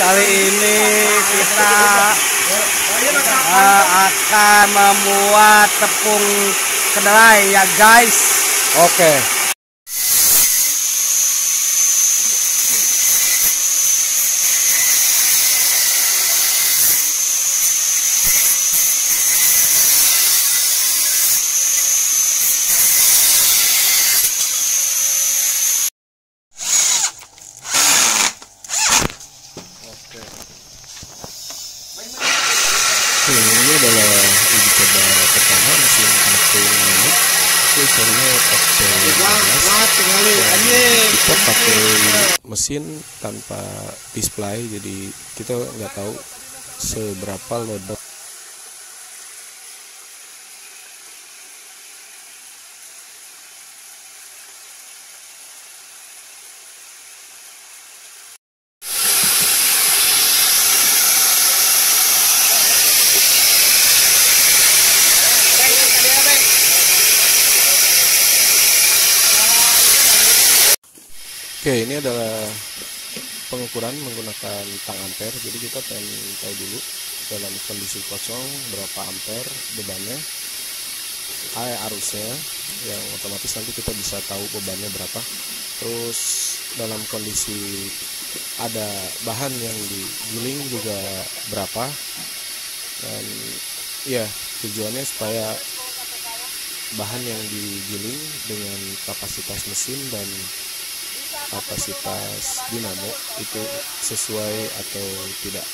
kali ini kita akan membuat tepung kedelai ya guys. Oke. Ini adalah uji coba pertama mesin tepung ini. Sorenya kita pakai mesin tanpa display, jadi kita nggak tahu seberapa load. Oke, ini adalah pengukuran menggunakan tang ampere. Jadi kita pengen tahu dulu dalam kondisi kosong berapa ampere bebannya, arusnya, yang otomatis nanti kita bisa tahu bebannya berapa. Terus dalam kondisi ada bahan yang digiling juga berapa. Dan ya, tujuannya supaya bahan yang digiling dengan kapasitas mesin dan kapasitas dinamo itu sesuai atau tidak.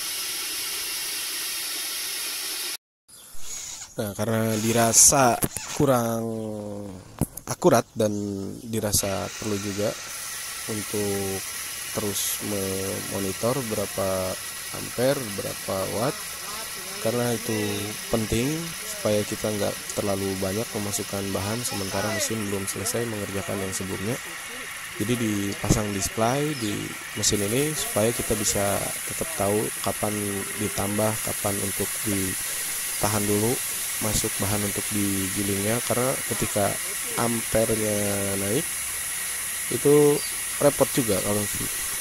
Nah, karena dirasa kurang akurat dan dirasa perlu juga untuk terus memonitor berapa ampere, berapa watt, karena itu penting supaya kita nggak terlalu banyak memasukkan bahan sementara mesin belum selesai mengerjakan yang sebelumnya. Jadi dipasang display di mesin ini supaya kita bisa tetap tahu kapan ditambah, kapan untuk ditahan dulu masuk bahan untuk digilingnya, karena ketika ampernya naik itu repot juga kalau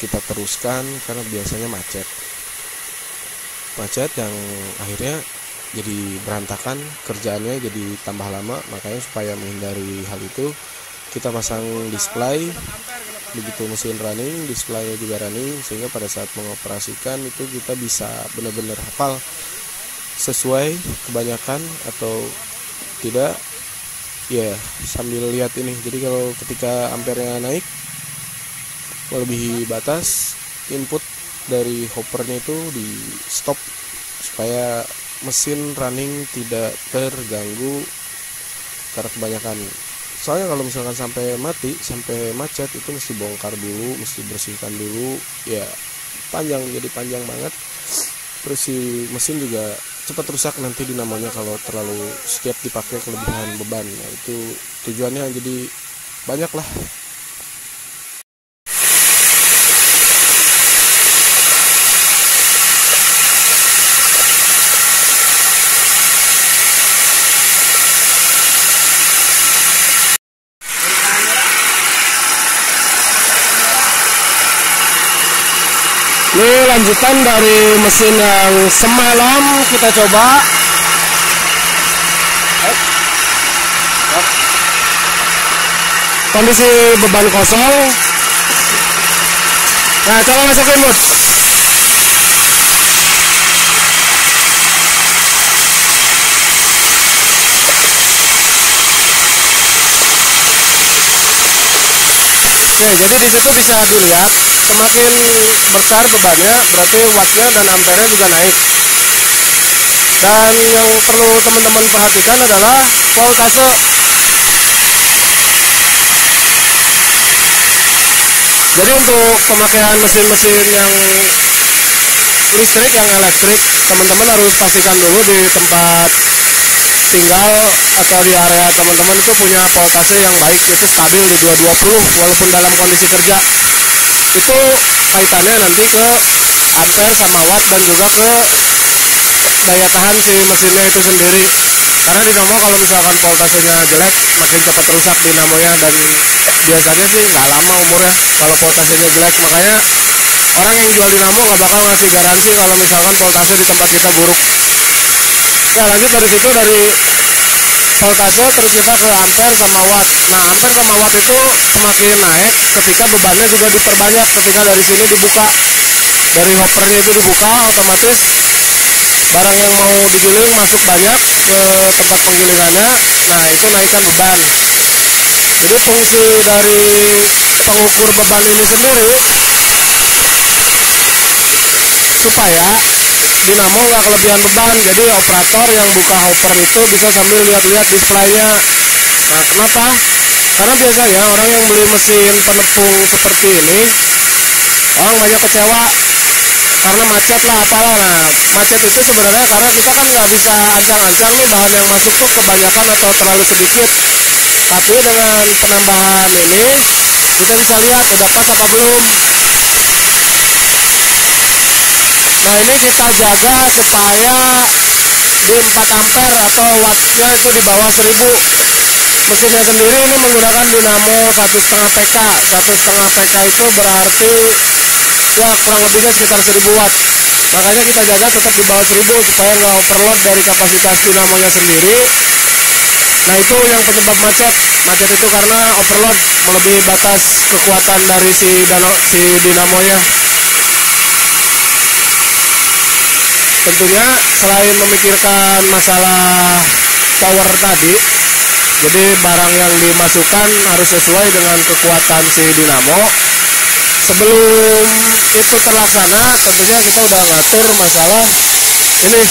kita teruskan, karena biasanya macet yang akhirnya jadi berantakan, kerjaannya jadi tambah lama. Makanya supaya menghindari hal itu, kita pasang display, begitu mesin running, displaynya juga running, sehingga pada saat mengoperasikan itu kita bisa benar-benar hafal sesuai kebanyakan atau tidak ya, sambil lihat ini. Jadi kalau ketika ampernya naik melebihi batas, input dari hoppernya itu di stop supaya mesin running tidak terganggu karena kebanyakan. Soalnya kalau misalkan sampai mati, sampai macet, itu mesti bongkar dulu, mesti bersihkan dulu, ya jadi panjang banget. Terus si mesin juga cepat rusak nanti dinamonya kalau terlalu setiap dipakai kelebihan beban. Nah, itu tujuannya jadi banyak lah. Ini lanjutan dari mesin yang semalam kita coba. Kondisi beban kosong. Nah, coba masukin Bud. Oke, jadi di situ bisa dilihat semakin besar bebannya berarti wattnya dan ampernya juga naik. Dan yang perlu teman-teman perhatikan adalah voltase. Jadi untuk pemakaian mesin-mesin yang listrik, yang elektrik, teman-teman harus pastikan dulu di tempat tinggal atau di area teman-teman itu punya voltase yang baik, itu stabil di 220 walaupun dalam kondisi kerja. Itu kaitannya nanti ke ampere sama watt dan juga ke daya tahan si mesinnya itu sendiri. Karena dinamo kalau misalkan voltasenya jelek makin cepat rusak dinamonya, dan biasanya sih nggak lama umurnya kalau voltasenya jelek. Makanya orang yang jual dinamo nggak bakal ngasih garansi kalau misalkan voltase di tempat kita buruk. Oke, lanjut dari situ, dari voltase terus kita ke ampere sama watt. Nah, ampere sama watt itu semakin naik ketika bebannya juga diperbanyak. Ketika dari sini dibuka, dari hoppernya itu dibuka, otomatis barang yang mau digiling masuk banyak ke tempat penggilingannya. Nah, itu naikkan beban. Jadi fungsi dari pengukur beban ini sendiri supaya dinamo nggak kelebihan beban. Jadi operator yang buka hopper itu bisa sambil lihat-lihat displaynya. Nah, kenapa? Karena biasanya orang yang beli mesin penepung seperti ini, orang banyak kecewa karena macet lah apalah. Nah, macet itu sebenarnya karena kita kan nggak bisa ancang-ancang nih bahan yang masuk tuh kebanyakan atau terlalu sedikit. Tapi dengan penambahan ini kita bisa lihat udah pas apa belum. Nah, ini kita jaga supaya di 4 ampere atau wattnya itu di bawah 1000. Mesinnya sendiri ini menggunakan dinamo 1,5 PK. 1,5 PK itu berarti ya kurang lebihnya sekitar 1000 watt. Makanya kita jaga tetap di bawah 1000 supaya nggak overload dari kapasitas dinamonya sendiri. Nah, itu yang penyebab macet. Macet itu karena overload melebihi batas kekuatan dari si dinamonya. Tentunya selain memikirkan masalah power tadi, jadi barang yang dimasukkan harus sesuai dengan kekuatan si dinamo. Sebelum itu terlaksana, tentunya kita udah ngatur masalah ini.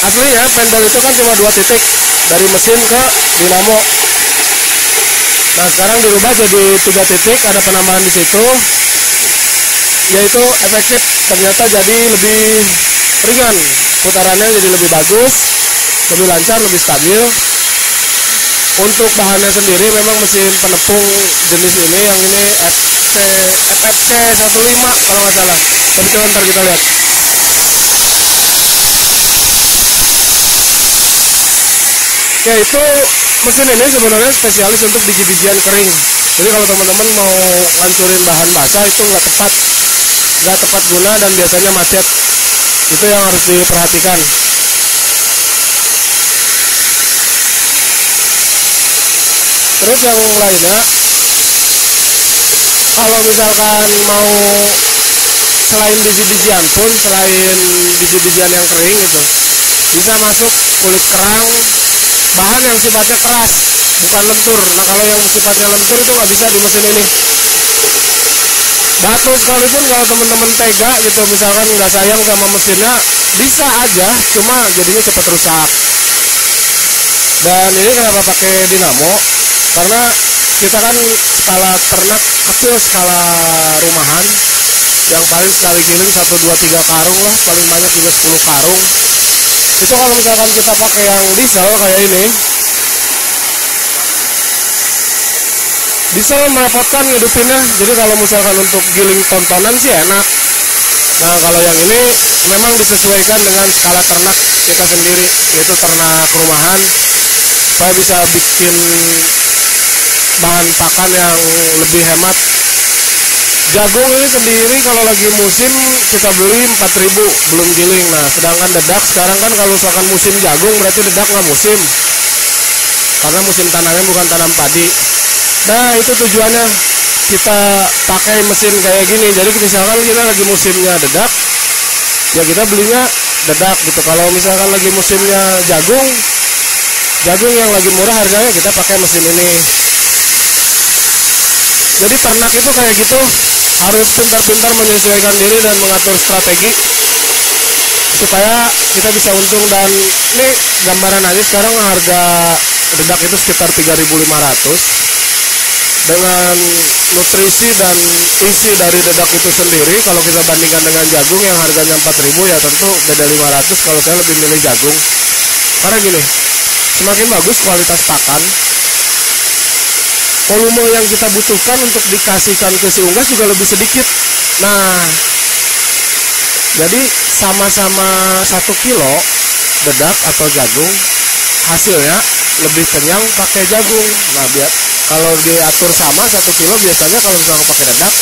Aslinya pendel itu kan cuma 2 titik dari mesin ke dinamo. Nah, sekarang dirubah jadi 3 titik, ada penambahan di situ, yaitu efektif. Ternyata jadi lebih ringan, putarannya jadi lebih bagus, lebih lancar, lebih stabil. Untuk bahannya sendiri memang mesin penepung jenis ini, yang ini FFC 15 kalau nggak salah. Tapi coba ntar kita lihat. Ya, itu mesin ini sebenarnya spesialis untuk biji-bijian kering. Jadi kalau teman-teman mau ngancurin bahan basah itu nggak tepat guna dan biasanya macet. Itu yang harus diperhatikan. Terus yang lainnya, kalau misalkan mau selain biji-bijian pun, selain biji-bijian yang kering itu, bisa masuk kulit kerang, bahan yang sifatnya keras, bukan lentur. Nah, kalau yang sifatnya lentur itu nggak bisa di mesin ini. Batu sekalipun kalau teman-teman tega gitu, misalkan nggak sayang sama mesinnya, bisa aja, cuma jadinya cepat rusak. Dan ini kenapa pakai dinamo? Karena kita kan skala ternak kecil, skala rumahan, yang paling sekali giling 1, 2, 3 karung lah, paling banyak juga 10 karung. Itu kalau misalkan kita pakai yang diesel kayak ini, diesel merepotkan ngidupinnya. Jadi kalau misalkan untuk giling tontonan sih enak. Nah, kalau yang ini memang disesuaikan dengan skala ternak kita sendiri, yaitu ternak rumahan, supaya bisa bikin bahan pakan yang lebih hemat. Jagung ini sendiri kalau lagi musim kita beli 4.000 belum giling. Nah, sedangkan dedak sekarang kan kalau misalkan musim jagung berarti dedak nggak musim, karena musim tanamnya bukan tanam padi. Nah, itu tujuannya kita pakai mesin kayak gini. Jadi misalkan kita lagi musimnya dedak, ya kita belinya dedak gitu. Kalau misalkan lagi musimnya jagung yang lagi murah harganya, kita pakai mesin ini. Jadi ternak itu kayak gitu, harus pintar-pintar menyesuaikan diri dan mengatur strategi supaya kita bisa untung. Dan ini gambaran aja, sekarang harga dedak itu sekitar 3.500 dengan nutrisi dan isi dari dedak itu sendiri. Kalau kita bandingkan dengan jagung yang harganya 4.000, ya tentu beda 500. Kalau saya lebih milih jagung karena gini, semakin bagus kualitas pakan, volume yang kita butuhkan untuk dikasihkan ke si unggas juga lebih sedikit. Nah, jadi sama-sama 1 kilo dedak atau jagung, hasilnya lebih kenyang pakai jagung. Nah, biar kalau diatur sama 1 kilo, biasanya kalau misalnya pakai dedak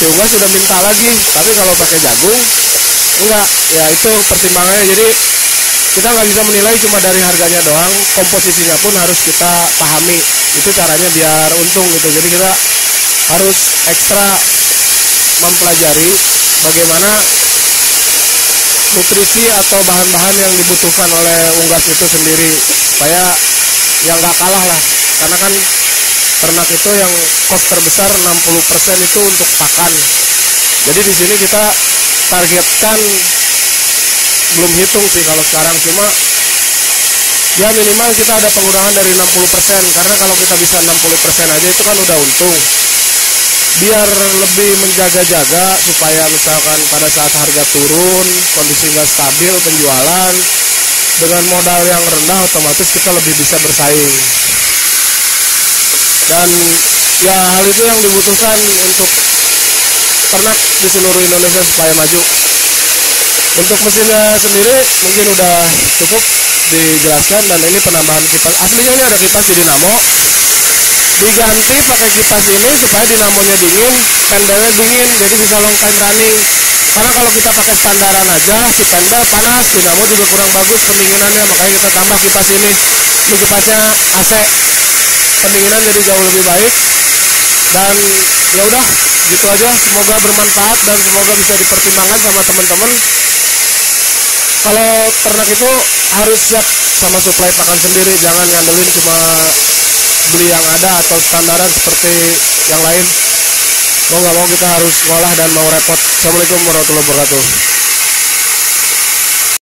si unggas sudah minta lagi, tapi kalau pakai jagung enggak. Ya itu pertimbangannya. Jadi kita nggak bisa menilai cuma dari harganya doang, komposisinya pun harus kita pahami. Itu caranya biar untung gitu. Jadi kita harus ekstra mempelajari bagaimana nutrisi atau bahan-bahan yang dibutuhkan oleh unggas itu sendiri, supaya yang nggak kalah lah. Karena kan ternak itu yang cost terbesar 60% itu untuk pakan. Jadi di sini kita targetkan, belum hitung sih kalau sekarang, cuma ya minimal kita ada pengurangan dari 60%, karena kalau kita bisa 60% aja itu kan udah untung. Biar lebih menjaga-jaga supaya misalkan pada saat harga turun, kondisi nggak stabil penjualan, dengan modal yang rendah otomatis kita lebih bisa bersaing. Dan ya hal itu yang dibutuhkan untuk ternak di seluruh Indonesia supaya maju. Untuk mesinnya sendiri mungkin udah cukup dijelaskan, dan ini penambahan kipas. Aslinya ini ada kipas di dinamo, diganti pakai kipas ini supaya dinamonya dingin, pendelnya dingin, jadi bisa long time running. Karena kalau kita pakai standaran aja, si pendel panas, dinamo juga kurang bagus pendinginannya, makanya kita tambah kipas ini. Ini kipasnya AC, pendinginan jadi jauh lebih baik. Dan ya udah gitu aja, semoga bermanfaat dan semoga bisa dipertimbangkan sama teman-teman. Kalau ternak itu harus siap sama suplai pakan sendiri, jangan ngandelin cuma beli yang ada atau standaran seperti yang lain. Mau nggak mau kita harus ngolah dan mau repot. Assalamualaikum warahmatullahi wabarakatuh.